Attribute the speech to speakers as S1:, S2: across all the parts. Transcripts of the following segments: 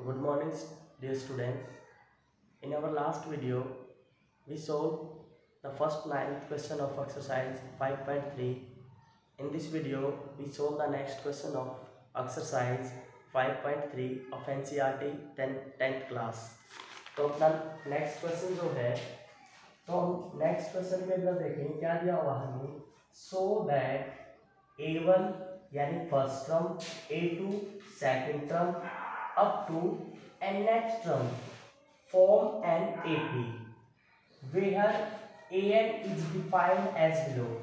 S1: Good morning, dear students. In our last video, we solved the first 9th question of exercise 5.3. In this video, we solve the next question of exercise 5.3 of NCERT 10th class. तो अपना next question जो है, तो हम next question के अंदर देखेंगे क्या दिया हुआ है। सो दैट A1 यानी first term, A2 second term up to nth term form an AP where an is defined as below।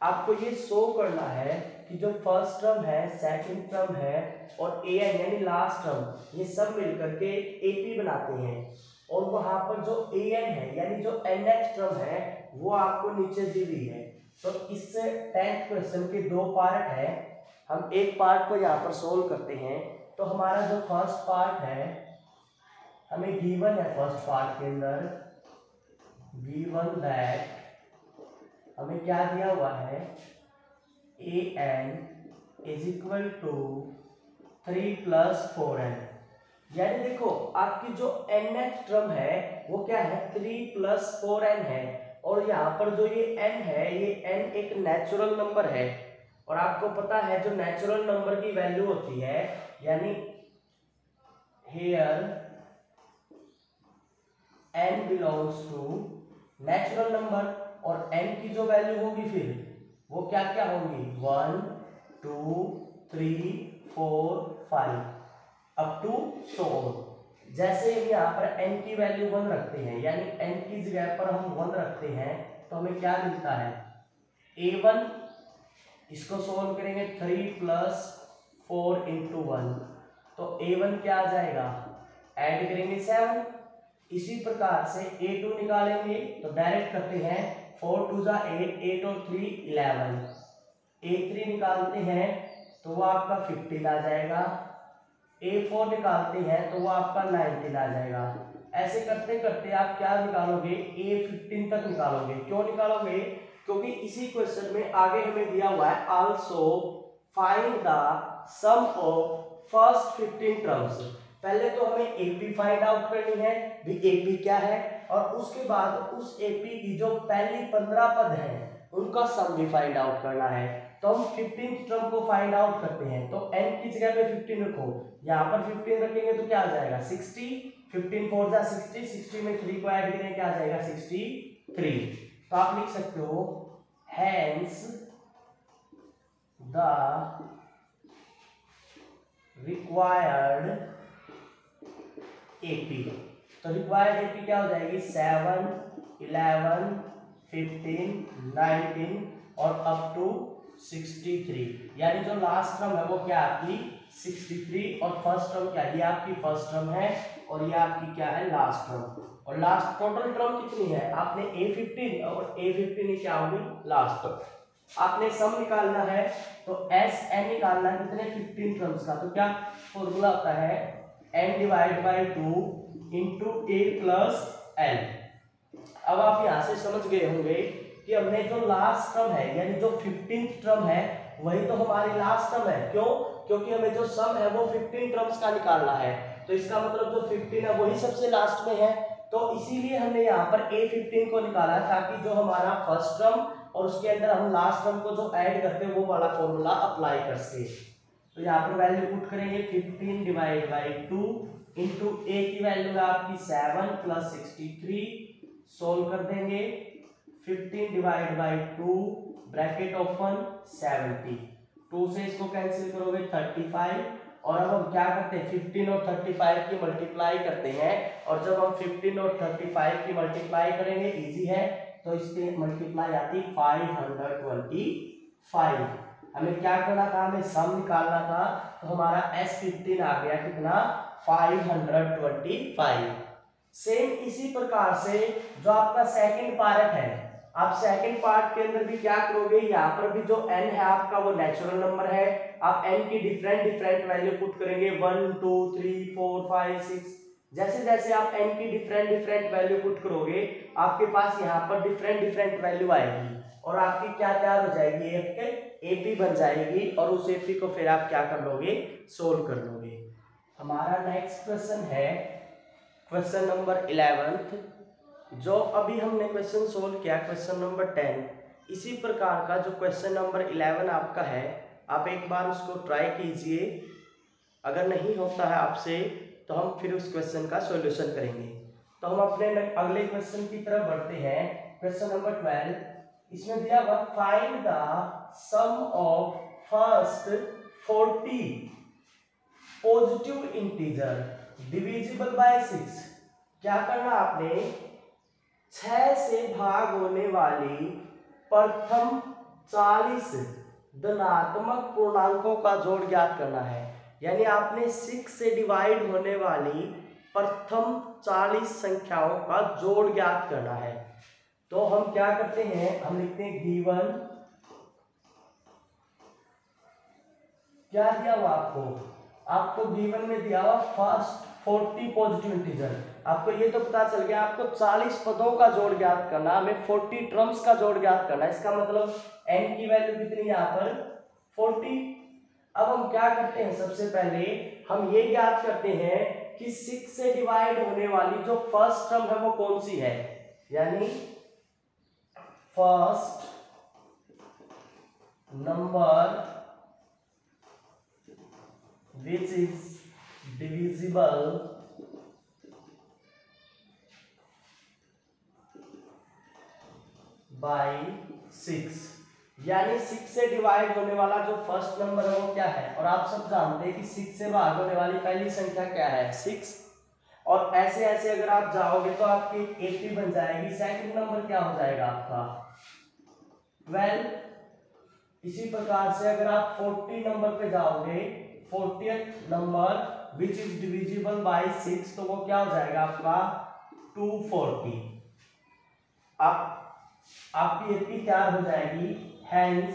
S1: आपको ये शो करना है कि जो फर्स्ट टर्म है, सेकंड टर्म है और an यानी लास्ट टर्म, ये सब मिलकर के AP बनाते हैं। और वहां पर जो an है यानी जो nth टर्म है वो आपको नीचे दी हुई है। तो इससे 10th क्वेश्चन के दो पार्ट है, हम एक पार्ट को यहाँ पर सोल्व करते हैं। तो हमारा जो फर्स्ट पार्ट है, हमें गिवन है फर्स्ट पार्ट के अंदर, गिवन दैट हमें क्या दिया हुआ है, an is equal to 3 + 4n। यानी देखो आपकी जो nth टर्म है वो क्या है, 3 + 4n है। और यहाँ पर जो ये n है, ये n एक नेचुरल नंबर है। और आपको पता है जो नेचुरल नंबर की वैल्यू होती है, यानी here n belongs to natural number, और n की जो वैल्यू होगी फिर वो क्या क्या होगी, 1 2 3 4 5 अप टू सो ऑन। जैसे यहाँ पर n की वैल्यू 1 रखते हैं, यानी n की जगह पर हम 1 रखते हैं, तो हमें क्या मिलता है, A1, इसको सोल्व करेंगे 3 + 4 × 1, तो A1 क्या आ जाएगा, ऐड करेंगे 7। इसी प्रकार से A2 निकालेंगे, तो डायरेक्ट करते हैं, 4 × 2 = 8, 8 और 3 = 11। A3 निकालते हैं तो वो आपका 15 आ जाएगा। A4 निकालते हैं तो वो आपका 19 आ जाएगा। ऐसे करते करते आप क्या निकालोगे, A15 तक निकालोगे। क्यों निकालोगे, क्योंकि इसी क्वेश्चन में आगे हमें दिया हुआ है, also find the sum of first 15 terms. पहले तो हमें AP फाइंड आउट करनी है, भी AP क्या है, और उसके बाद उस AP की जो पहली 15 पद है उनका सम भी फाइंड आउट करना है। तो हम 15th टर्म को फाइंड आउट करते हैं, तो n की जगह पे 15 रखो, यहाँ पर 15 रखेंगे तो क्या आ जाएगा, 60। 15 4 = 60, 60 में 3 को ऐड करें क्या आ जाएगा, 63। तो आप लिख सकते हो, hence the required AP। तो रिक्वायर्ड AP क्या हो जाएगी, 7 11 15 19 और अप टू 63। यानी जो लास्ट टर्म है वो क्या आपकी 63, और फर्स्ट टर्म क्या, ये आपकी फर्स्ट टर्म है और ये आपकी क्या है, लास्ट टर्म। और लास्ट टोटल टर्म कितनी है, आपने A15 और A15 क्या होगी, लास्ट टर्म। आपने सम निकालना है तो SN निकालना है कितने, 15 टर्म्स का। तो क्या फॉर्मूला होता है, n / 2 × A + n। अब आप यहां से समझ गए होंगे कि हमने जो लास्ट टर्म है यानी जो 15th टर्म है वही तो हमारी लास्ट टर्म है। क्यों, क्योंकि हमें जो सम है वो 15 टर्म्स का निकालना है, तो इसका मतलब जो 15 है वही सबसे लास्ट में है। तो इसीलिए हमने यहाँ पर A15 को निकाला, ताकि जो हमारा फर्स्ट टर्म और उसके अंदर हम लास्ट टर्म को जो ऐड करते हैं वो वाला फॉर्मूला अप्लाई कर सके। तो यहाँ पर वैल्यू पुट करेंगे, 15 / 2 इंटू A की वैल्यू है आपकी 7 + 63, सोल्व कर देंगे, 15 / 2 ब्रैकेट ओपन 70, 2 से इसको कैंसिल करोगे 35। और अब हम क्या करते हैं, 15 और 35 की मल्टीप्लाई करते हैं, और जब हम 15 और 35 की मल्टीप्लाई करेंगे, इजी है, तो इसकी मल्टीप्लाई आती 525। हमें क्या करना था, हमें सम निकालना था, तो हमारा S15 आ गया कितना, 525। सेम इसी प्रकार से जो आपका सेकंड पार्ट है, आप सेकंड पार्ट के अंदर भी क्या करोगे, यहाँ पर भी जो n है आपका वो नेचुरल नंबर है, आप n की डिफरेंट वैल्यू पुट करेंगे, 1 2 3 4 5 6। जैसे जैसे आप n की डिफरेंट वैल्यू पुट करोगे, आपके पास यहाँ पर डिफरेंट वैल्यू आएगी, और आपकी क्या तैयार हो जाएगी, एक AP बन जाएगी, और उस AP को फिर आप क्या कर लोगे, सोल्व कर लोगे। हमारा नेक्स्ट क्वेश्चन है क्वेश्चन नंबर 11th। जो अभी हमने क्वेश्चन सोल्व किया क्वेश्चन नंबर 10, इसी प्रकार का जो क्वेश्चन नंबर 11 आपका है, आप एक बार उसको ट्राई कीजिए। अगर नहीं होता है आपसे तो हम फिर उस क्वेश्चन का सॉल्यूशन करेंगे। तो हम अपने अगले क्वेश्चन की तरफ बढ़ते हैं। क्वेश्चन नंबर 12, इसमें दिया हुआ find the sum of first 40 positive integer divisible by 6। क्या करना आपने, 6 से भाग होने वाली प्रथम 40 धनात्मक पूर्णांकों का जोड़ ज्ञात करना है। यानी आपने 6 से डिवाइड होने वाली प्रथम 40 संख्याओं का जोड़ ज्ञात करना है। तो हम क्या करते हैं, हम लिखते हैं गिवन। क्या दिया हुआ आपको गिवन में दिया हुआ फर्स्ट 40 पॉजिटिव इंटीजर। आपको ये तो पता चल गया आपको 40 पदों का जोड़ ज्ञात करना, हमें 40 टर्म्स का जोड़ ज्ञात करना। इसका मतलब n की वैल्यू कितनी, यहाँ पर 40। अब हम क्या करते हैं, सबसे पहले हम ये ज्ञात करते हैं कि 6 से डिवाइड होने वाली जो फर्स्ट टर्म है वो कौन सी है। यानी first number which is divisible by 6। यानी 6 से डिवाइड होने वाला जो फर्स्ट नंबर है वो क्या है। और आप सब जानते हैं कि 6 से भाग होने वाली पहली संख्या क्या है, 6। और ऐसे ऐसे अगर आप जाओगे तो आपकी 80 बन जाएगी। सेकंड नंबर क्या हो जाएगा आपका 12। इसी प्रकार से अगर आप 40 नंबर पे जाओगे, 40th number which is divisible by 6, तो वो क्या हो जाएगा आपका 240। आपकी 80 तैयार हो जाएगी। हेंस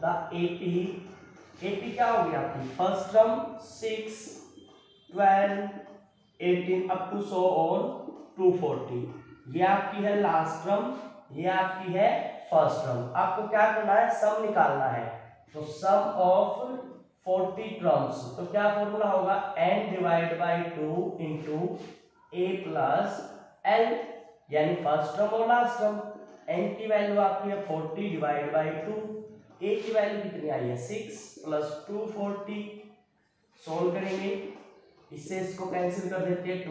S1: द 80 क्या होगी आपकी first term 6, 12, 18 up to so on 240। ये आपकी है लास्ट टर्म, ये आपकी है फर्स्ट टर्म। आपको क्या करना है, सम निकालना है। तो सम ऑफ 40 टर्म्स, तो क्या फॉर्मूला होगा, n divide by 2 into a plus l, यानी फर्स्ट टर्म और लास्ट टर्म। n की वैल्यू आपकी है 40 डिवाइड बाई 2, a की वैल्यू कितनी आई है 6 प्लस 240। सोल्व करेंगे, इससे इसको कैंसिल कर देते हैं।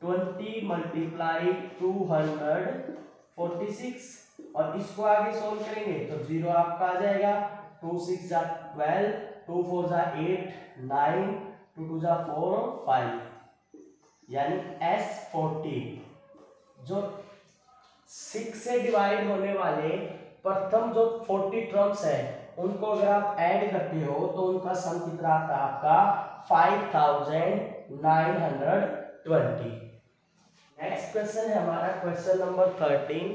S1: 20 मल्टीप्लाई 246, और इसको आगे सोल्व करेंगे तो 0 आपका आ जाएगा। 2 6 जा 12, 2 4 जा 8, 9, 2 2 जा 4, 5, यानी S40। जो 6 से डिवाइड होने वाले प्रथम जो 40 टर्म्स है उनको अगर आप ऐड करते हो तो उनका सम कितना आता है आपका 5920। नेक्स्ट क्वेश्चन है हमारा क्वेश्चन नंबर 13।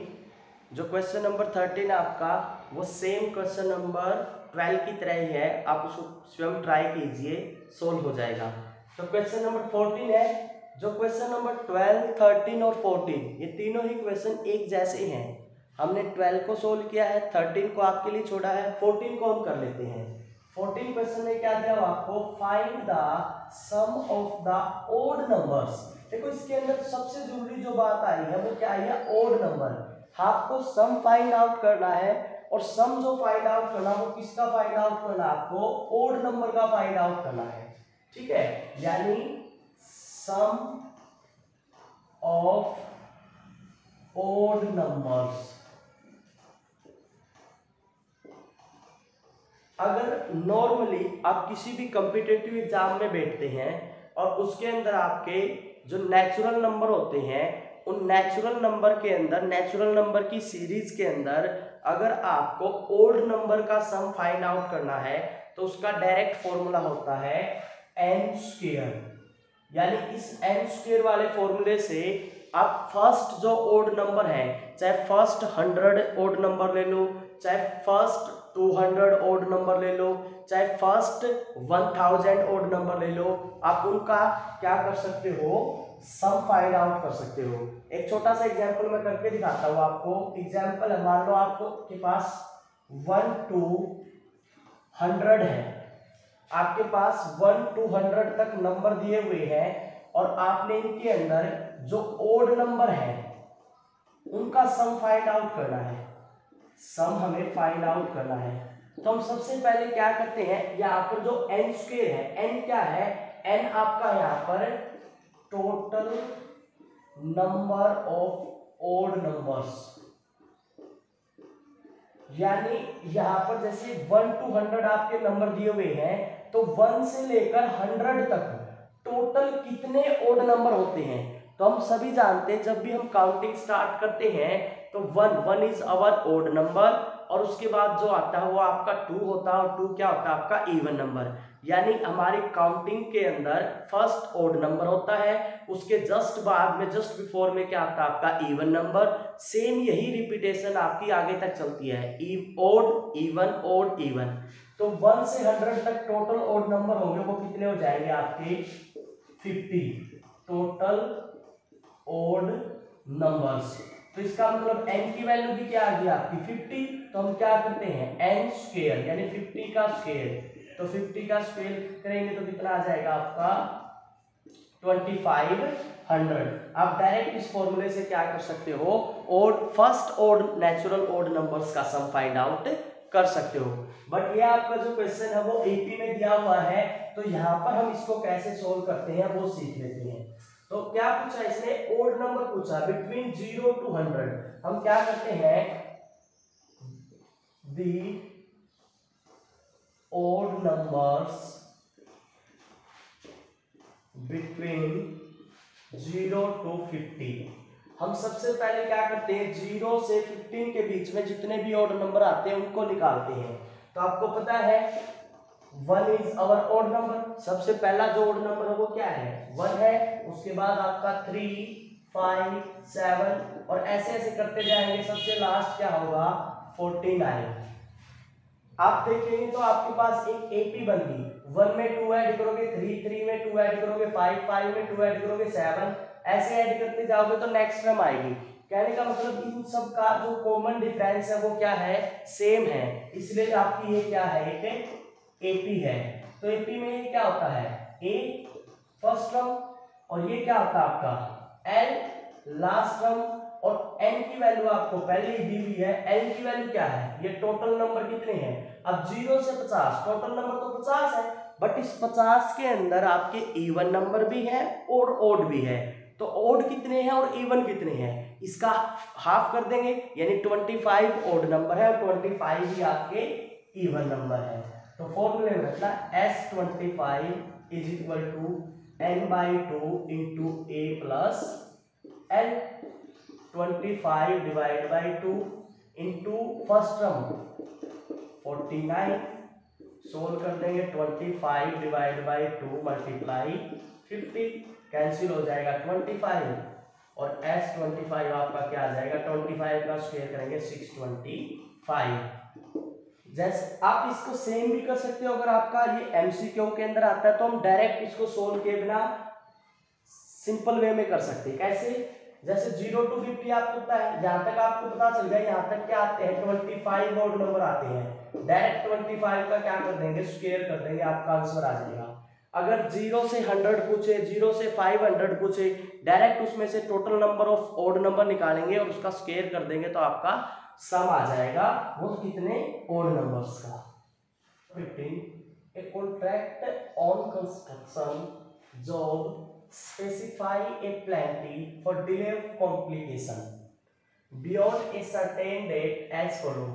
S1: जो क्वेश्चन नंबर 13 आपका वो सेम क्वेश्चन नंबर 12 की तरह ही है। आप उसको स्वयं ट्राई कीजिए, सोल्व हो जाएगा। तो क्वेश्चन नंबर 14 है। जो क्वेश्चन नंबर 12, 13 और 14 ये तीनों ही क्वेश्चन एक जैसे हैं। हमने 12 को सोल्व किया है, 13 को आपके लिए छोड़ा है, 14 को हम कर लेते हैं। 14 क्वेश्चन में क्या दिया हुआ आपको, find the sum of the odd numbers. देखो इसके अंदर सबसे जरूरी जो बात आई है वो क्या है, ओड नंबर। आपको सम फाइंड आउट करना है, और सम जो फाइंड आउट करना वो किसका फाइंड आउट करना है, आपको ओड नंबर का फाइंड आउट करना है। ठीक है, यानी सम ऑफ ओड नंबर्स। अगर नॉर्मली आप किसी भी कॉम्पिटिटिव एग्जाम में बैठते हैं और उसके अंदर आपके जो नेचुरल नंबर होते हैं, उन नेचुरल नंबर के अंदर, नेचुरल नंबर की सीरीज के अंदर अगर आपको ओड नंबर का सम फाइंड आउट करना है तो उसका डायरेक्ट फॉर्मूला होता है n स्क्वायर। यानी इस n स्क्वायर वाले फॉर्मूले से आप फर्स्ट जो ओड नंबर है, चाहे फर्स्ट 100 ओड नंबर ले लो, चाहे फर्स्ट 200 ओड नंबर ले लो, चाहे फर्स्ट 1000 ओड नंबर ले लो, आप उनका क्या कर सकते हो, सम फाइंड आउट कर सकते हो। एक छोटा सा एग्जांपल मैं करके दिखाता हूँ आपको। एग्जांपल है, मान लो आपको के पास 1 to 100 है, आपके पास 1 to 100 तक नंबर दिए हुए हैं और आपने इनके अंदर जो ओड नंबर है उनका सम फाइंड आउट करना है। सम हमें फाइंड आउट करना है। तो हम सबसे पहले क्या करते हैं, यहाँ पर जो n स्क्वायर है, n क्या है, n आपका यहाँ पर total number of odd numbers, यानी यहाँ पर जैसे 1 to 100 आपके नंबर दिए हुए हैं तो 1 से लेकर 100 तक टोटल कितने ओड नंबर होते हैं। तो हम सभी जानते हैं जब भी हम काउंटिंग स्टार्ट करते हैं तो 1 इज आवर ओड नंबर और उसके बाद जो आता है वो आपका 2 होता है और 2 क्या होता है आपका इवन नंबर। यानी हमारी काउंटिंग के अंदर फर्स्ट ओड नंबर होता है, उसके जस्ट बाद में जस्ट बिफोर में क्या आता है आपका इवन नंबर। सेम यही रिपीटेशन आपकी आगे तक चलती है, ओड इवन। तो 1 से 100 तक टोटल ओड नंबर होंगे वो कितने हो जाएंगे आपके 50 टोटल ओड नंबर्स। तो इसका मतलब n की वैल्यू भी क्या आ गई आपकी 50। तो हम क्या करते हैं n स्क्वायर यानी 50 का स्क्वायर, तो 50 का स्क्वायर करेंगे तो कितना आ जाएगा आपका 2500। आप डायरेक्ट इस फॉर्मूले से क्या कर सकते हो, odd first odd natural odd numbers का सम फाइंड आउट कर सकते हो। बट ये आपका जो क्वेश्चन है वो एपी में दिया हुआ है, तो यहाँ पर हम इसको कैसे सोल्व करते हैं वो सीख लेते हैं। तो क्या पूछा इसने, ओड नंबर पूछा बिटवीन 0 to 100। हम क्या करते हैं, दी ओड नंबर्स बिटवीन 0 to 50। हम सबसे पहले क्या करते हैं 0 से 15 के बीच में जितने भी ओड नंबर आते हैं उनको निकालते हैं। तो आपको पता है 1 इज आवर ओड नंबर, सबसे पहला जो ओड नंबर है वो क्या है 1 है, उसके बाद आपका 3 5 7 और ऐसे ऐसे करते जाएंगे, सबसे लास्ट क्या होगा 49। आप देखेंगे तो आपके पास एक एपी बन गई, 1 में 2 ऐड करोगे 3 में 2 ऐड करोगे 5 में 2 ऐड करोगे 7, ऐसे ऐड करते जाओगे तो नेक्स्ट टर्म आएगी। कहने का मतलब इन सब का जो कॉमन डिफरेंस है वो क्या है, सेम है, इसलिए आपकी ये क्या है एक एपी है। तो एपी में ये क्या होता है ए फर्स्ट टर्म और ये क्या होता है आपका एल लास्ट टर्म, और n की वैल्यू आपको पहले ही दी हुई है, n की वैल्यू क्या है, ये टोटल नंबर कितने हैं, अब 0 से 50 टोटल नंबर तो 50 है, बट इस 50 के अंदर आपके इवन नंबर भी है और ओड भी है। तो ओड कितने हैं और इवन कितने हैं, इसका हाफ कर देंगे यानी 25 ओड नंबर है और 25 ही आपके इवन नंबर है। तो फॉर्मूले में रखना S25 is equal to n/2 into a plus l, 25 divide by 2 into first term 49, solve कर देंगे 25 डिवाइड बाई 2 मल्टीप्लाई 50, कैंसिल हो जाएगा 25 और S25 आपका क्या आ जाएगा 25 का स्क्वायर करेंगे 625। जैसे आप इसको सेम भी कर सकते हो, अगर आपका ये एमसीक्यू के अंदर आता है तो हम डायरेक्ट इसको सोल्व किए बिना सिंपल वे में कर सकते हैं। कैसे, जैसे 0 to 50 आपको पता है, यहाँ तक आपको पता चल गया, यहाँ तक क्या आते हैं 25 ओड नंबर आते हैं, डायरेक्ट 25 का क्या कर देंगे स्क्वायर कर देंगे, आपका आंसर आ जाएगा। अगर 0 से 100 पूछे, 0 से 500 पूछे, डायरेक्ट उसमें से total number of odd number निकालेंगे और उसका स्क्वायर कर देंगे तो आपका सम आ जाएगा वो कितने ओड नंबर्स का। 15 a contract on construction job specify a plenty for delay of completion beyond a certain date as follow।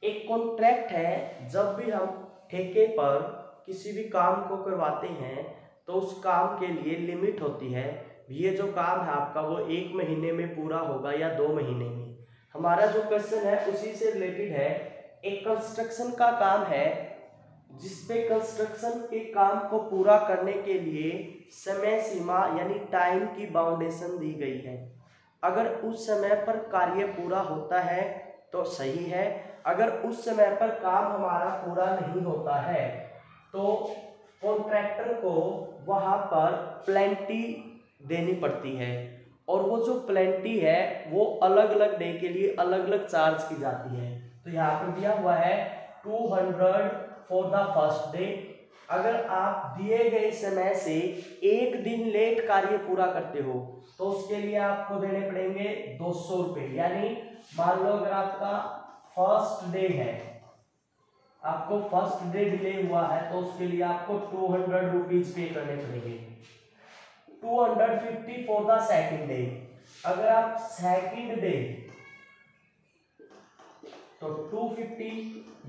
S1: एक कॉन्ट्रैक्ट है, जब भी हम ठेके पर किसी भी काम को करवाते हैं तो उस काम के लिए लिमिट होती है, ये जो काम है आपका वो 1 महीने में पूरा होगा या 2 महीने में। हमारा जो क्वेश्चन है उसी से रिलेटेड है, एक कंस्ट्रक्शन का काम है जिसपे कंस्ट्रक्शन के काम को पूरा करने के लिए समय सीमा यानी टाइम की बाउंडेशन दी गई है। अगर उस समय पर कार्य पूरा होता है तो सही है, अगर उस समय पर काम हमारा पूरा नहीं होता है तो कॉन्ट्रैक्टर को वहाँ पर प्लेंटी देनी पड़ती है, और वो जो प्लेंटी है वो अलग अलग डे के लिए अलग अलग चार्ज की जाती है। तो यहाँ पर दिया हुआ है 200 फॉर द फर्स्ट डे। अगर आप दिए गए समय से एक दिन लेट कार्य पूरा करते हो तो उसके लिए आपको देने पड़ेंगे 200 रुपये। यानी मान लो अगर आपका फर्स्ट डे है, आपको फर्स्ट डे डिले हुआ है तो उसके लिए आपको 200 रुपीज पे करने पड़ेंगे। 250 फॉर द सेकंड डे। अगर आप सेकंड डे तो 250,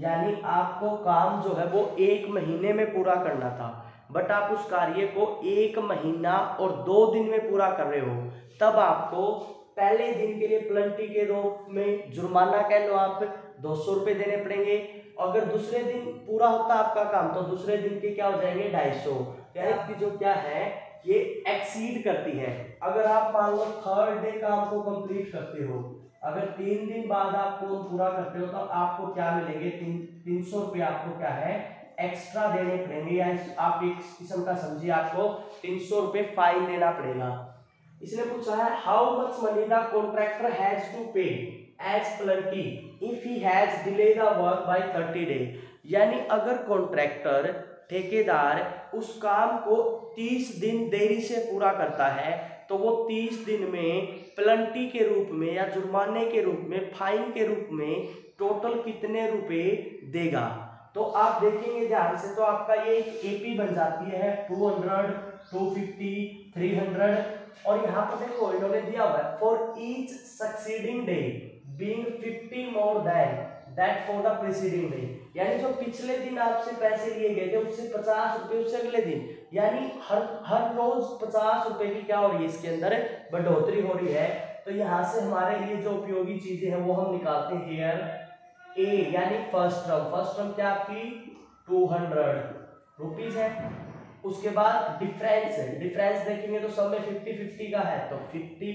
S1: यानी आपको काम जो है वो 1 महीने में पूरा करना था, बट आप उस कार्य को 1 महीना और 2 दिन में पूरा कर रहे हो, तब आपको पहले दिन के लिए प्लंटी के रूप में जुर्माना कह लो आप 200 रुपये देने पड़ेंगे। अगर दूसरे दिन पूरा होता आपका काम तो दूसरे दिन के क्या हो जाएंगे 250। यानी आपकी जो क्या है ये एक्सीड करती है। अगर आप मान लो थर्ड डे काम को कंप्लीट करते हो, अगर 3 दिन बाद आपको पूरा करते हो तो आपको क्या मिलेंगे 300 रुपये आपको क्या है एक्स्ट्रा देने पड़ेंगे। या आप एक किस्म का समझिए आपको 300 रुपये फाइन देना पड़ेगा। इसने पूछा है how much money the contractor has to pay as penalty if he has delay the work by 30 day. यानी अगर कॉन्ट्रैक्टर ठेकेदार उस काम को 30 दिन देरी से पूरा करता है तो वो 30 दिन में प्लंटी के रूप में या जुर्माने के रूप में, फाइन के रूप में टोटल कितने रुपए देगा। तो आप देखेंगे ध्यान से तो आपका ये एक एपी बन जाती है 200, 250, 300। और यहाँ पर देखो इन्होंने दिया हुआ है for each succeeding day being 50 more than that for the preceding day. यानी जो पिछले दिन आपसे पैसे लिए गए थे उससे 50 रुपए उससे अगले दिन, यानी हर रोज 50 रुपए की क्या हो रही है इसके अंदर बढ़ोतरी हो रही है। तो यहाँ से हमारे लिए जो उपयोगी चीजें हैं वो हम निकालते हैं हियर। ए यानी फर्स्ट टर्म क्या आपकी 200 रुपीज है। उसके बाद डिफरेंस है, डिफरेंस देखेंगे तो सब में 50-50 का है तो 50।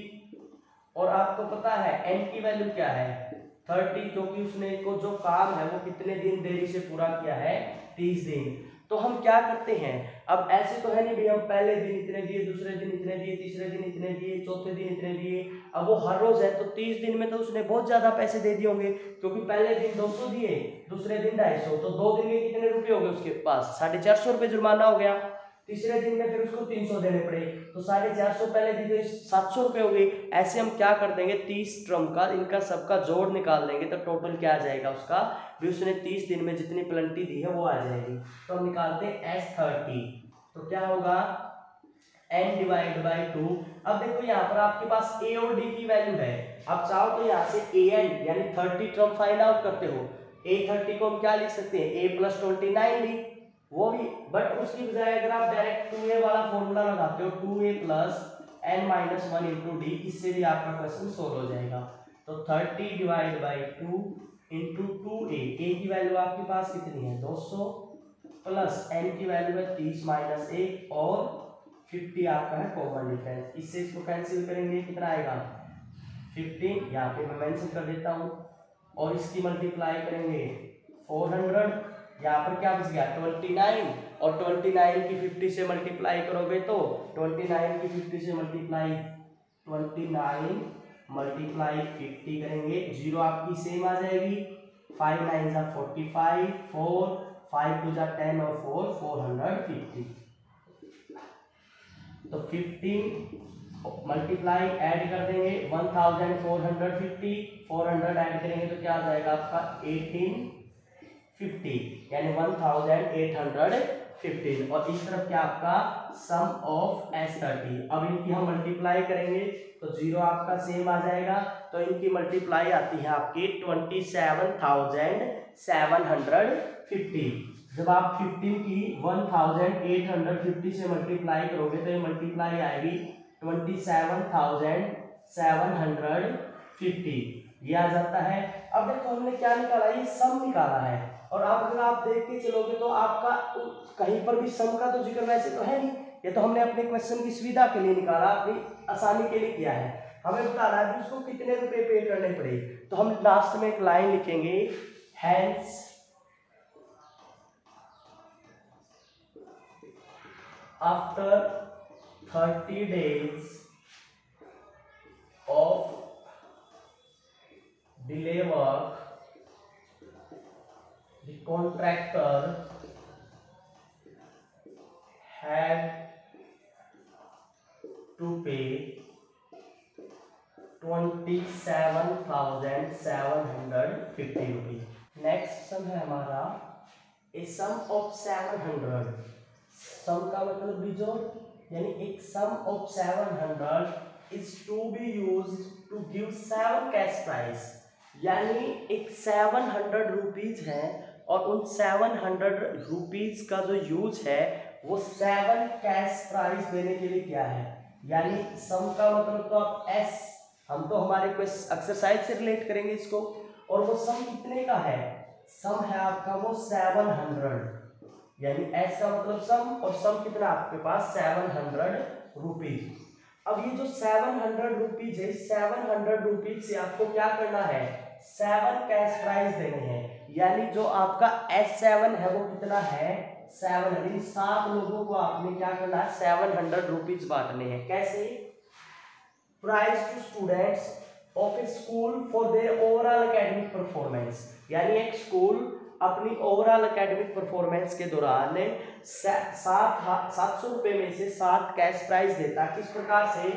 S1: और आपको पता है एन की वैल्यू क्या है 30, क्योंकि उसने को जो काम है वो कितने दिन देरी से पूरा किया है 30 दिन। तो हम क्या करते हैं, अब ऐसे तो है नहीं भाई हम पहले दिन इतने दिए, दूसरे दिन इतने दिए, तीसरे दिन इतने दिए, चौथे दिन इतने दिए। अब वो हर रोज है तो 30 दिन में तो उसने बहुत ज्यादा पैसे दे दिए होंगे, क्योंकि पहले दिन 200 दिए, दूसरे दिन 250, तो 2 दिन के कितने रुपए हो गए उसके पास 450 रुपये जुर्माना हो गया। तीसरे दिन में फिर उसको 300 देने पड़े तो 450 पहले दी तो 700 रुपये हो गए। ऐसे हम क्या कर देंगे 30 टर्म का इनका सबका जोड़ निकाल देंगे तो टोटल क्या आ जाएगा उसका भी, उसने 30 दिन में जितनी प्लंटी दी है वो आ जाएगी। तो हम निकालते हैं S30 तो क्या होगा n डिवाइड बाई 2। अब देखो यहाँ पर आपके पास a और d की वैल्यू है, आप चाहो तो यहाँ से an यानी 30 टर्म फाइंड आउट करते हो। a30 को हम क्या लिख सकते हैं a + 29 डी वो भी, बट उसकी बजाय अगर आप डायरेक्ट 2a वाला फॉर्मूला लगाते हो 2a + n-1 × d, इससे भी आपका क्वेश्चन सोल्व हो जाएगा। तो 30 डिवाइड बाई 2 × 2a, a की वैल्यू आपके पास कितनी है 200 प्लस n की वैल्यू है 30 - 1 और 50 आपका है कॉमन डिफरेंस। इससे इसको कैंसिल करेंगे कितना आएगा 15, यहाँ पे मैं मेंशन कर देता हूँ। और इसकी मल्टीप्लाई करेंगे 400, यहाँ पर क्या बच गया 29, और 29 की 50 से मल्टीप्लाई करोगे तो 29 की 50 से मल्टीप्लाई 29 × 50 करेंगे, जीरो आपकी सेम आ जाएगी। 5 × 9 = 45, 4 5 × 2 = 10 और 4 450। तो 15 मल्टीप्लाई ऐड कर देंगे 1450, 400 ऐड करेंगे तो क्या आ जाएगा आपका 1850, यानी 1815। और इस तरफ क्या आपका सम ऑफ S30। अब इनकी हम मल्टीप्लाई करेंगे तो जीरो आपका सेम आ जाएगा, तो इनकी मल्टीप्लाई आती है आपकी 27,750। जब आप 15 की 1850 से मल्टीप्लाई करोगे तो ये मल्टीप्लाई आएगी 27,750, ये आ जाता है। अब देखो हमने क्या निकाला, ये सम निकाला है, और अब अगर आप देख के चलोगे तो आपका कहीं पर भी सम का तो जिक्र वैसे तो है नहीं, ये तो हमने अपने क्वेश्चन की सुविधा के लिए निकाला, अपनी आसानी के लिए किया है। हमें बताना है कि उसको कितने रुपए पे करने पड़े, तो हम लास्ट में एक लाइन लिखेंगे hence after 30 days of delay work the contractor had to pay 27,750 rupees. Next sum है हमारा ए सम ऑफ 700। सम का मतलब बीजोड़, यानी एक sum of 700 is to be used to give 7 cash price. यानी एक 700 रुपीज है और उन 700 रुपीज का जो यूज है वो 7 कैश प्राइस देने के लिए क्या है। यानी सम का मतलब तो आप एस, हम तो हमारे कोई एक्सरसाइज से रिलेट करेंगे इसको। और वो सम कितने का है, सम है आपका वो 700, यानी एस का मतलब सम, और सम कितना आपके पास 700 रुपीज। अब ये जो 700 रुपीज है, 700 रुपीज से आपको क्या करना है, 7 कैश प्राइस देने हैं। यानी जो आपका S7 है वो कितना है 7, यानी 7 लोगों को आपने क्या करना है 700 रुपीज बांटने हैं। कैसे, prize to students of a school for their overall academic performance. यानी एक स्कूल अपनी ओवरऑल एकेडमिक परफॉर्मेंस के दौरान 700 रुपए में से 7 कैश प्राइज देता है। किस प्रकार से,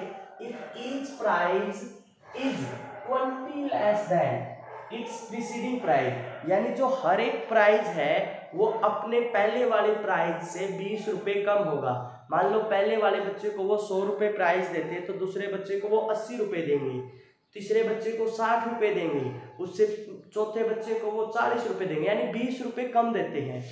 S1: if each prize is 20 less than its preceding prize. यानी जो हर एक प्राइज है वो अपने पहले वाले प्राइज से 20 रुपए कम होगा। मान लो पहले वाले बच्चे को वो 100 रुपए प्राइज देते हैं तो दूसरे बच्चे को वो 80 रुपए देंगे, तीसरे बच्चे को 60 रुपए देंगे, उससे चौथे बच्चे को वो 40 रुपए देंगे, यानी 20 रुपए कम देते हैं।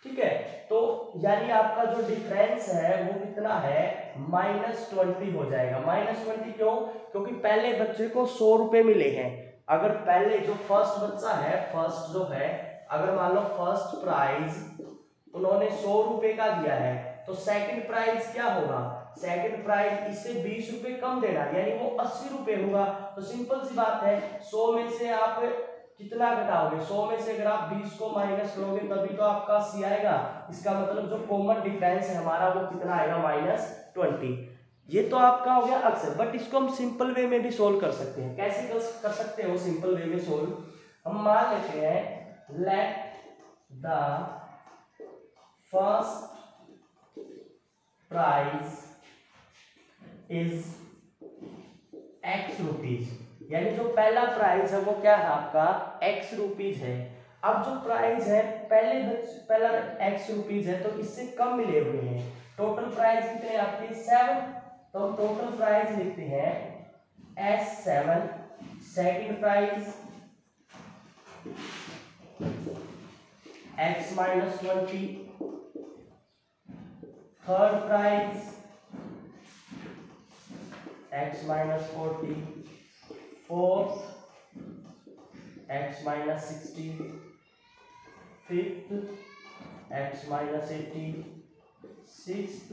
S1: ठीक है, तो यानी आपका जो डिफरेंस है वो कितना है -20 हो जाएगा। -20 क्यों, क्योंकि पहले बच्चे को 100 रुपए मिले हैं। अगर पहले जो फर्स्ट बच्चा है, फर्स्ट जो है, अगर मान लो फर्स्ट प्राइज उन्होंने 100 रुपए का दिया है तो सेकंड प्राइज क्या होगा, सेकंड प्राइज इससे 20 रुपए कम देना, यानी वो 80 रुपए होगा। तो सिंपल सी बात है, 100 में से आप कितना घटाओगे, 100 में से अगर आप 20 को माइनस करोगे तभी तो आपका सी आएगा। इसका मतलब जो कॉमन डिफरेंस है हमारा वो कितना आएगा -20। ये तो आपका हो गया अक्सर, बट इसको हम सिंपल वे में भी सोल्व कर सकते हैं। कैसे कर सकते हो सिंपल वे में सोल्व, हम मान लेते हैं let the first price is x rupees. यानी जो पहला प्राइस है वो क्या है आपका x रुपीज है। अब जो प्राइस है पहला x रुपीज है तो इससे कम मिले हुए हैं। टोटल प्राइस कितने आपके 7, तो हम टोटल प्राइस लिखते हैं S7। Second price x-20, third price x-40, fourth x-60, fifth x-80, sixth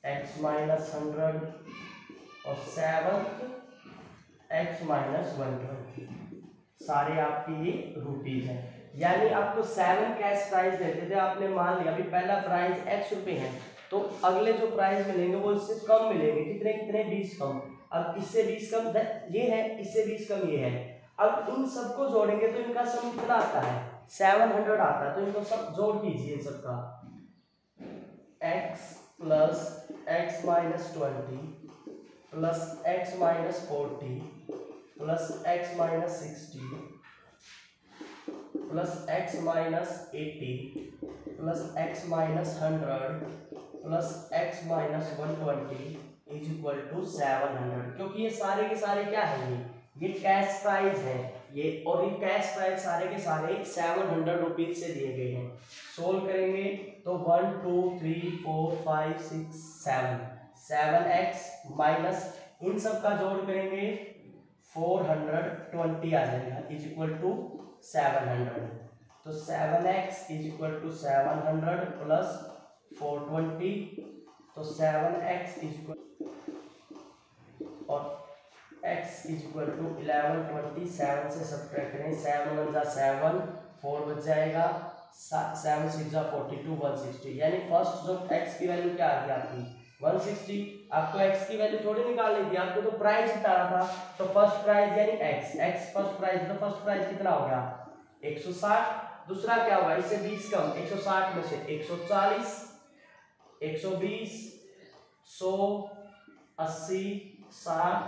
S1: x-100 और सेवंथ x-120। सारे आपके ये रुपीज हैं। यानी आपको 7 कैश प्राइस देते थे, आपने मान लिया अभी पहला प्राइस x रुपए है तो अगले जो प्राइस मिलेंगे वो इससे कम मिलेंगे। कितने कितने 20 कम। अब इससे 20 कम ये है, इससे 20 कम ये है। अब इन सबको जोड़ेंगे तो इनका सम कितना आता है 700 आता है। तो इनको सब जोड़ कीजिए सबका, x plus x-20 plus x-40 plus x-60 plus x-80 plus x-100 plus x-120 is equal to 700। क्योंकि ये सारे के सारे क्या है, ये कैश प्राइस है ये, और ये कैश प्राइस सारे के सारे 700 रुपीज से दिए गए हैं। सोल्व करेंगे तो 1 2 3 4 5 6 7x माइनस इन सब का जोड़ करेंगे 420 आ जाएगा इज इक्वल टू 700। तो 7x is equal to 700 plus 420, तो 7x इज इक्वल और x इज इक्वल टू 1120। 7 से सब्ट्रैक्ट करें, 7 1 जा 7, 4 बच जाएगा, 7 6 जा 42, 160। यानी फर्स्ट जो x की वैल्यू क्या आ गई आपकी 160। आपको x की वैल्यू थोड़ी निकालनी थी, आपको तो प्राइस बताना था। तो फर्स्ट प्राइस यानी x फर्स्ट प्राइस, तो फर्स्ट प्राइस कितना हो गया 160। दूसरा क्या होगा इससे 20 कम, 160 में से 140 120, 100, 80, 60,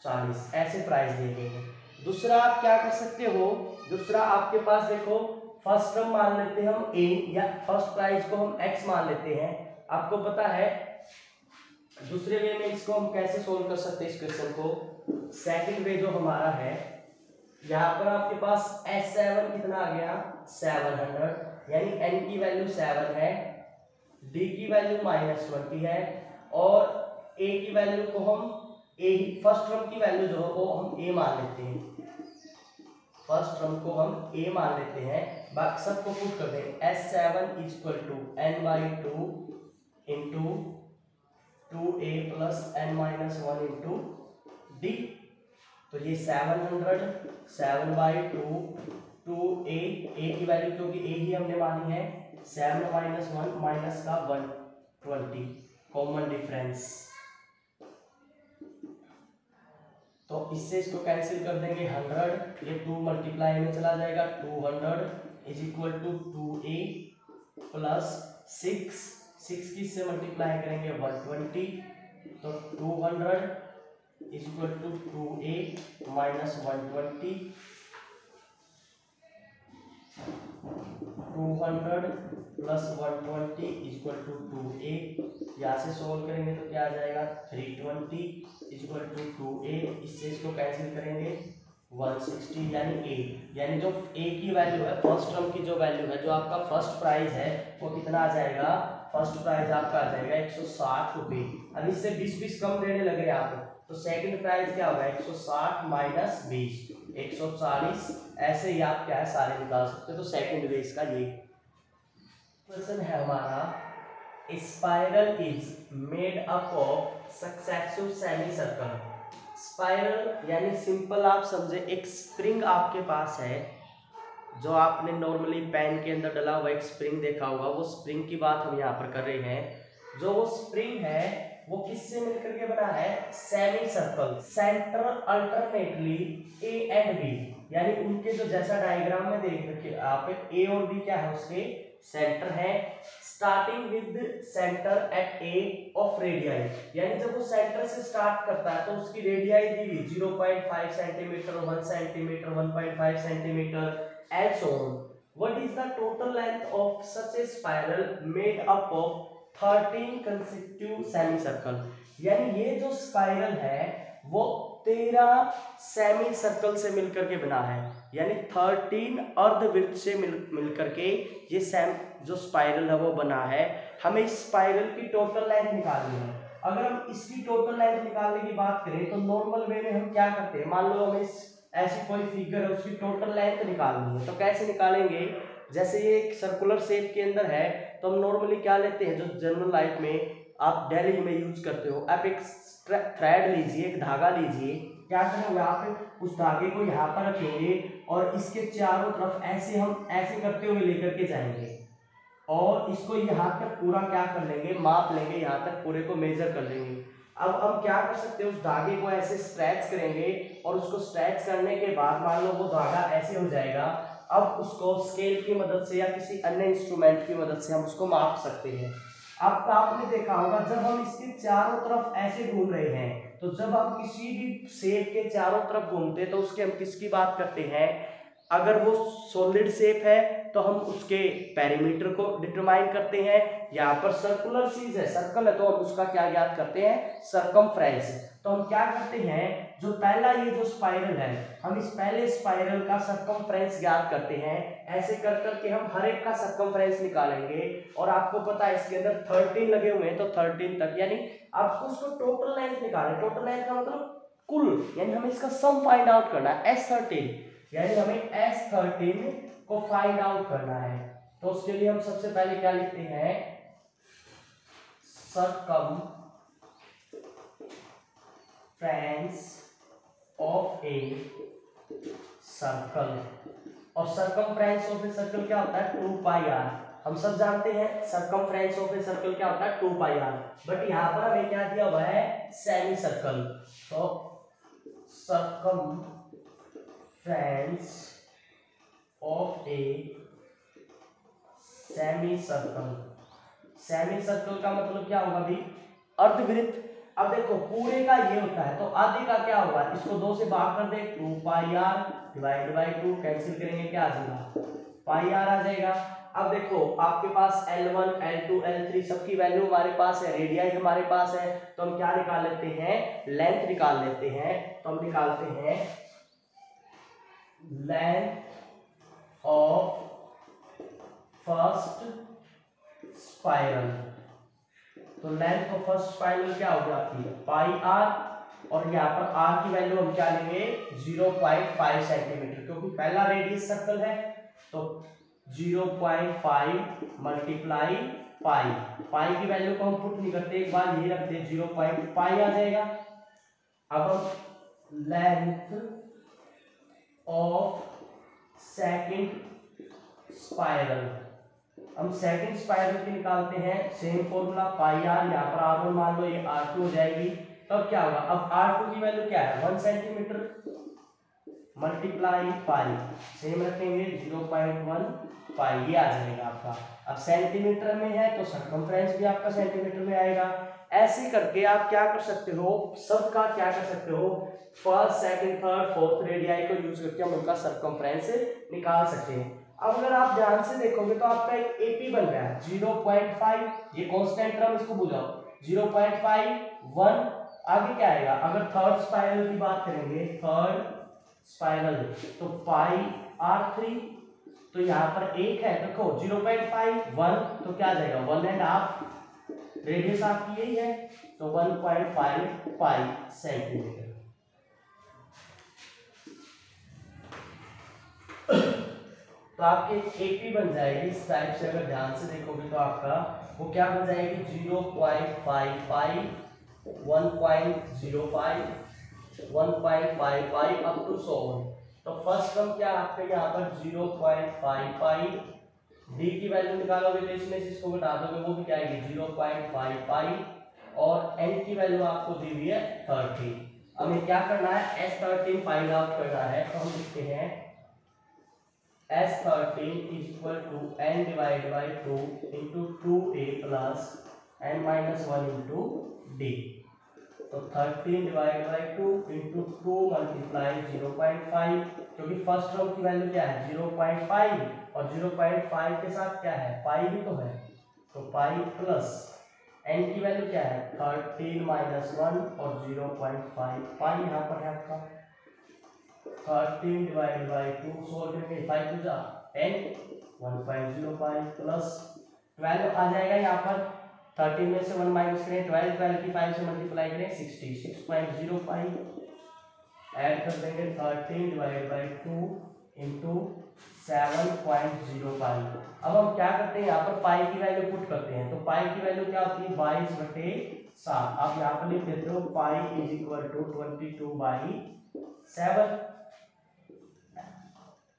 S1: 40 ऐसे प्राइस दिए गए हैं। दूसरा आप क्या कर सकते हो, दूसरा आपके पास देखो फर्स्ट टर्म मान लेते हैं हम a, या फर्स्ट प्राइस को हम x मान लेते हैं। आपको पता है दूसरे वे में इसको हम कैसे सोल्व कर सकते हैं इस क्वेश्चन को। सेकंड वे जो हमारा है, यहाँ पर आपके पास S7 कितना आ गया 700, यानी n की वैल्यू 7 है, d की वैल्यू -20 है, और a की वैल्यू को हम a फर्स्ट टर्म की वैल्यू जो है वो हम a मान लेते हैं, फर्स्ट टर्म को हम a मान लेते हैं। बाकी सबको पुट कर दें। S7 = n/2 into 2a + n-1 into d। तो ये 700 7/2 2a, a की वैल्यू क्योंकि a ही हमने मानी है, 7 - 1 माइनस का 120 कॉमन डिफरेंस। तो इससे इसको कैंसिल कर देंगे 100, ये 2 मल्टीप्लाई में चला जाएगा, 200 = 2a + 6 की से मल्टीप्लाई करेंगे 120, तो 200 = 2a - 120, 200 + 120 = 2a। यहाँ से सोल्व करेंगे तो क्या आ जाएगा 320 = 2a, इससे इसको कैंसिल करेंगे 160, यानी a, यानी जो a की वैल्यू है फर्स्ट टर्म की जो वैल्यू है, जो आपका फर्स्ट प्राइस है वो कितना आ जाएगा, फर्स्ट प्राइस आपका आ जाएगा 160 रुपये। अब इससे 20 कम देने लगे आप, तो सेकंड प्राइस क्या होगा 160 - 20 140। ऐसे ही आप क्या है सारे निकाल सकते हो। तो सेकंड वे इसका ये क्वेश्चन है हमारा, spiral is made up of successive semi circle. Spiral यानी सिंपल आप समझे, एक स्प्रिंग आपके पास है, जो आपने नॉर्मली पेन के अंदर डला हुआ एक स्प्रिंग देखा होगा, वो स्प्रिंग की बात हम यहाँ पर कर रहे हैं। जो वो स्प्रिंग है वो किससे मिलकर के बना है, semi circle, centre alternately A and B, यानी उनके जो जैसा डायग्राम में देख रखे आप, ए और बी क्या है उसके सेंटर है, starting with centre at A of radii, यानी जब वो सेंटर से स्टार्ट करता है तो उसकी रेडियाई दी हुई 0.5 centimetre, 1 centimetre, 1.5 centimetre and so on. What is the total length of such a spiral made up of 13 consecutive semicircle? यानी ये जो स्पाइरल है वो 13 सेमी सर्कल से मिलकर के बना है, यानी 13 अर्धवृत्त से मिलकर के ये जो स्पाइरल है वो बना है। हमें इस स्पाइरल की टोटल लेंथ निकालनी है। अगर हम इसकी टोटल लेंथ निकालने की बात करें तो नॉर्मल वे में हम क्या करते हैं, मान लो हमें ऐसी कोई फिगर है उसकी टोटल लेंथ निकालनी है, तो कैसे निकालेंगे, जैसे ये एक सर्कुलर शेप के अंदर है तो हम नॉर्मली क्या लेते हैं, जो जनरल लाइफ में आप डेली में यूज करते हो, आप एक थ्रेड लीजिए, एक धागा लीजिए, क्या करेंगे आप उस धागे को यहाँ पर रखेंगे और इसके चारों तरफ ऐसे हम ऐसे करते हुए लेकर के जाएंगे और इसको यहाँ तक पूरा क्या कर लेंगे, माप लेंगे, यहाँ तक पूरे को मेजर कर लेंगे। अब हम क्या कर सकते हैं, उस धागे को ऐसे स्ट्रेच करेंगे और उसको स्ट्रेच करने के बाद मान लो वो धागा ऐसे हो जाएगा। अब उसको स्केल की मदद से या किसी अन्य इंस्ट्रूमेंट की मदद से हम उसको माप सकते हैं। अब आपने देखा होगा जब हम इसके चारों तरफ ऐसे घूम रहे हैं, तो जब हम किसी भी शेप के चारों तरफ घूमते हैं तो उसके हम किसकी बात करते हैं, अगर वो सॉलिड शेप है तो हम उसके पेरीमीटर को डिटरमाइन करते हैं। यहाँ पर सर्कुलर चीज है, सर्कल है, तो हम उसका क्या ज्ञात करते हैं, सरकमफ्रेंस। तो हम क्या करते हैं, जो पहला ये जो स्पाइरल है, हम इस पहले स्पाइरल का सरकमफ्रेंस ज्ञात करते हैं। ऐसे कर करके हम हर एक का सरकमफ्रेंस निकालेंगे और आपको पता है इसके अंदर 13 लगे हुए हैं, तो 13 तक, यानी आपको उसको टोटल लेंथ निकालना है। टोटल लेंथ का मतलब कुल, यानी हमें इसका सम फाइंड आउट करना है, S13, यानी हमें S13 को फाइंड आउट करना है। तो उसके लिए हम सबसे पहले क्या लिखते हैं, सरकमफ्रेंस ऑफ ए सर्कल। और सरकमफ्रेंस ऑफ ए सर्कल क्या होता है, 2πr। हम सब जानते हैं सरकमफ्रेंस ऑफ ए सर्कल क्या होता है, 2πr, बट यहाँ पर हमें क्या दिया हुआ है, सेमी सर्कल। तो circumference of a semi circle, semi circle का मतलब क्या होगा भी, अर्धवृत्त। अब देखो पूरे का ये होता है तो आधे का क्या होगा, इसको 2 से भाग कर दे, 2 पाई आर डिवाइड बाई 2, कैंसिल करेंगे क्या आ जाएगा, पाई आर आ जाएगा। अब देखो आपके पास L1 L2 L3 सबकी वैल्यू हमारे पास है, रेडियस हमारे पास है, तो हम क्या निकाल लेते हैं, लेंथ निकाल लेते हैं। तो हम निकालते हैं लेंथ ऑफ फर्स्ट स्पाइरल। तो लेंथ ऑफ फर्स्ट स्पाइरल क्या होगी आपकी, पाई आर, और यहाँ पर आर की वैल्यू हम क्या लेंगे, 0.5 सेंटीमीटर, क्योंकि पहला रेडियस सर्कल है। तो 0.5 मल्टीप्लाई पाई, पाई की वैल्यू को हम पुट नहीं करते, एक बार यही रखते हैं, 0.5 आ जाएगा। अब हम लेंथ ऑफ सेकंड स्पाइरल, हम सेकंड स्पाइरल की निकालते हैं, सेम फॉर्मूला पाई आर, यहाँ पर R1 मान लो, ये R2 हो जाएगी। तब क्या होगा, अब R2 की वैल्यू क्या है, 1 सेंटीमीटर मल्टीप्लाई पाई, सेम रखेंगे 0.1 पाई, ये आ जाएगा आपका। अब सेंटीमीटर में है तो सरकमफ्रेंस भी आपका सेंटीमीटर में आएगा। ऐसे करके आप क्या कर सकते हो, सबका क्या कर सकते हो, first second third fourth radii को यूज करके हम उनका सरकमफ्रेंस निकाल सकते हैं। अब अगर आप ध्यान से देखोगे तो आपका एक एपी बन गया है 0.5, ये कांस्टेंट टर्म, इसको बुझाओ 0.5 1, आगे क्या आएगा, अगर थर्ड स्पाइरल की बात करेंगे, थर्ड स्पाइरल, तो पाई R3, तो यहाँ पर एक है, देखो 0.5 1, तो क्या आ जाएगा 1.5, रेडियस आपकी यही है, तो 1.5 पाई सेंटीमीटर। तो आपके एपी बन जाएगी इस टाइप से, अगर ध्यान से देखोगे तो आपका वो क्या बन जाएगी, 0.5 पाई 1.05 1.5 पाई अप टू 100। तो फर्स्ट टर्म क्या आपके यहाँ पर 0.5 पाई, डी की वैल्यू निकालोगे तो इसमें से इसको घटा दोगे, वो भी क्या आएगी 0.5 पाई, और एन की वैल्यू आपको दी हुई है 30। हमें क्या करना है, S13 फाइंड आउट करना है। तो हम लिखते हैं S13 is equal to n divide by 2 into 2a plus n minus 1 into d. तो 13 डिवाइड बाई 2 इंटू 2 मल्टीप्लाई 0.5, क्योंकि फर्स्ट टर्म की वैल्यू क्या है 0.5, और 0.5 के साथ क्या है, पाई भी तो है, तो पाई प्लस n की वैल्यू क्या है 13 माइनस 1 और 0.5 पाई यहाँ पर है आपका। 13 डिवाइड बाई 2 सोल्व करके 5 टू जा 10 1.05 प्लस 12 आ जाएगा यहाँ पर, 13 में से 1 माइनस करें 12, 12 की 5 से मल्टीप्लाई करें 66.05, ऐड कर देंगे 13 डिवाइड बाई 2 इंटू 7.05। अब हम क्या करते हैं, यहाँ पर पाई की वैल्यू पुट करते हैं, तो पाई की वैल्यू क्या होती है 22/7। आप यहाँ पर लिख देते हो pi is equal to 22/7,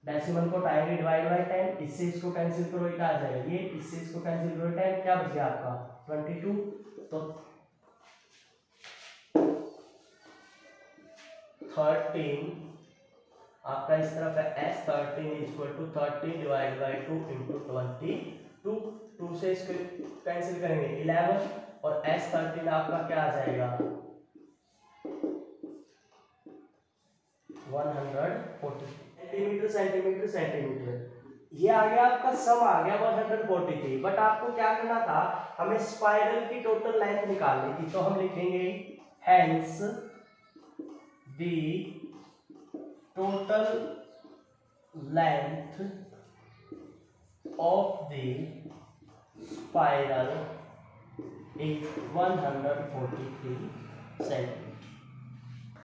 S1: decimal को उठाएंगे डिवाइड बाई 10, इससे इसको कैंसिल करो, क्या आ जाएगा ये, इससे इसको कैंसिल करो 10, क्या बच गया आपका 22। तो 13 आपका इस तरफ है, S13 is equal to 13 divide by 2 into 22, 2 से इसको कैंसिल करेंगे 11, और S13 आपका क्या आ जाएगा 140 सेंटीमीटर सेंटीमीटर सेंटीमीटर। ये आ गया आपका सम आ गया 143, बट आपको क्या करना था, हमें स्पाइरल की टोटल लेंथ निकालनी थी। तो हम लिखेंगे hence the total length of the spiral is 143 centimetre.